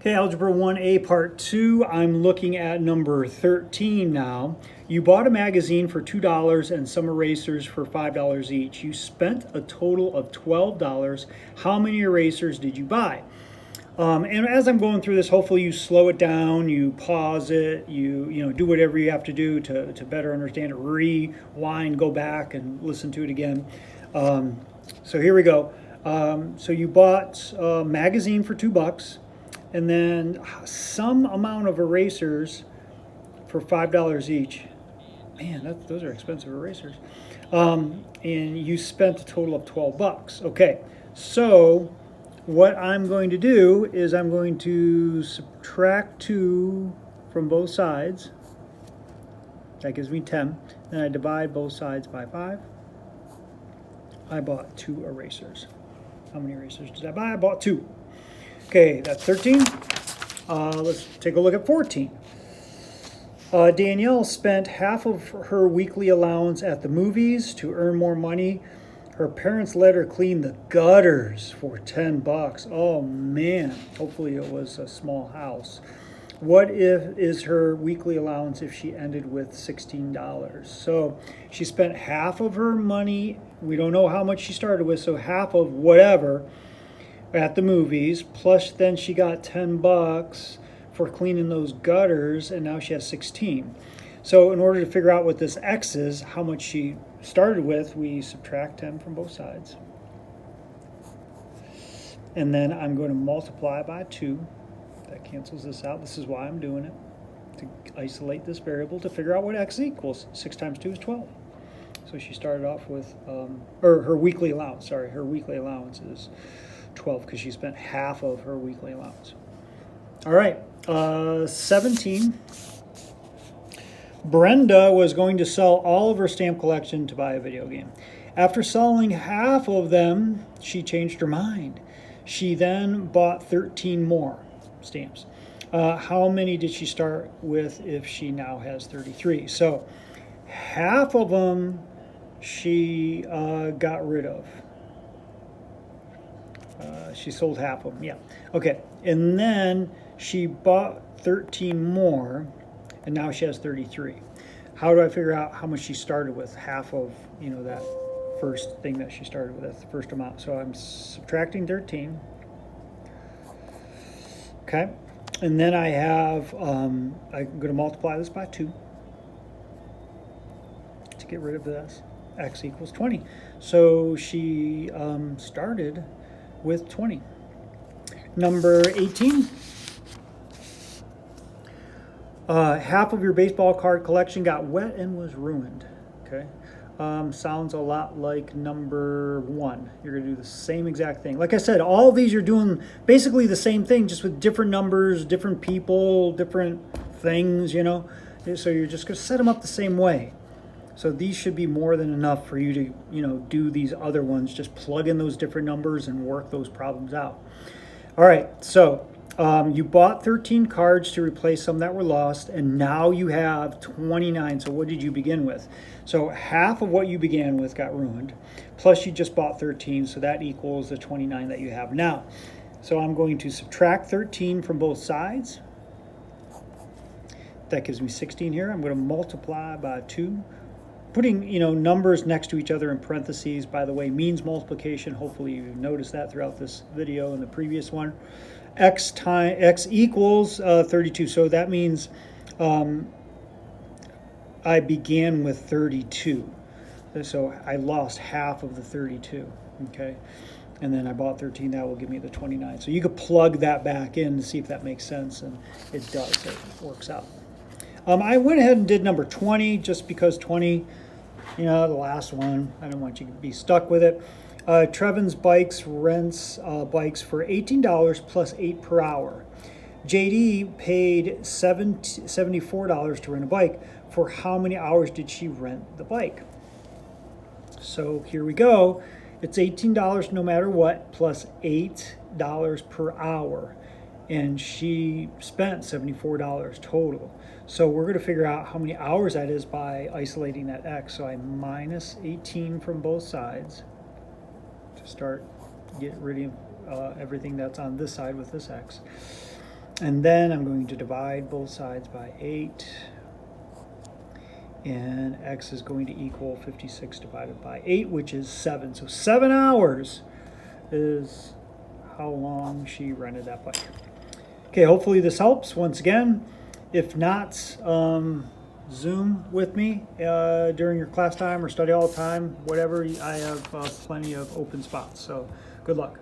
Okay, Algebra 1A Part 2, I'm looking at number 13 now. You bought a magazine for $2 and some erasers for $5 each. You spent a total of $12. How many erasers did you buy? And as I'm going through this, hopefully you slow it down, you pause it, you do whatever you have to do to better understand it, rewind, go back and listen to it again. So here we go. So you bought a magazine for $2 and then some amount of erasers for $5 each. Man, those are expensive erasers. And you spent a total of $12. Okay, so what I'm going to do is I'm going to subtract 2 from both sides. That gives me 10. Then I divide both sides by 5. I bought 2 erasers. How many erasers did I buy? I bought 2. Okay, that's 13. Let's take a look at 14. Danielle spent half of her weekly allowance at the movies to earn more money. Her parents let her clean the gutters for $10. Oh man, hopefully it was a small house. What is her weekly allowance if she ended with $16? So she spent half of her money. We don't know how much she started with, so half of whatever at the movies, plus then she got $10 for cleaning those gutters, and now she has 16. So in order to figure out what this X is, how much she started with, we subtract 10 from both sides. And then I'm going to multiply by 2. That cancels this out. This is why I'm doing it, to isolate this variable to figure out what X equals. 6 times 2 is 12. So she started off with, or her weekly allowance, her weekly allowance is 12 because she spent half of her weekly allowance. All right, 17. Brenda was going to sell all of her stamp collection to buy a video game. After selling half of them, she changed her mind. She then bought 13 more stamps. How many did she start with if she now has 33? So half of them she got rid of. She sold half of them, yeah. Okay, and then she bought 13 more, and now she has 33. How do I figure out how much she started with? Half of, that first thing that she started with, that's the first amount. So I'm subtracting 13. Okay, and then I have, I'm going to multiply this by 2 to get rid of this. X equals 20. So she started with 20. Number 18. Half of your baseball card collection got wet and was ruined. Okay. Sounds a lot like number 1. You're going to do the same exact thing. Like I said, all of these you're doing basically the same thing, just with different numbers, different people, different things, So you're just going to set them up the same way. So these should be more than enough for you to, do these other ones. Just plug in those different numbers and work those problems out. All right, so you bought 13 cards to replace some that were lost, and now you have 29. So what did you begin with? So half of what you began with got ruined, plus you just bought 13, so that equals the 29 that you have now. So I'm going to subtract 13 from both sides. That gives me 16 here. I'm going to multiply by 2. Putting, numbers next to each other in parentheses, by the way, means multiplication. Hopefully you noticed that throughout this video and the previous one. X equals 32. So that means I began with 32. So I lost half of the 32, okay? And then I bought 13. That will give me the 29. So you could plug that back in to see if that makes sense, and it does. It works out. I went ahead and did number 20 just because 20, the last one. I don't want you to be stuck with it. Trevin's Bikes rents bikes for $18 plus 8 per hour. JD paid $74 to rent a bike. For how many hours did she rent the bike? So here we go. It's $18 no matter what, plus $8 per hour. And she spent $74 total. So we're going to figure out how many hours that is by isolating that X. So I minus 18 from both sides to start get rid of everything that's on this side with this X. And then I'm going to divide both sides by 8. And x is going to equal 56 divided by 8, which is 7. So 7 hours is how long she rented that bike. Okay, hopefully this helps. Once again, if not, Zoom with me during your class time or study all the time, whatever. I have plenty of open spots. So good luck.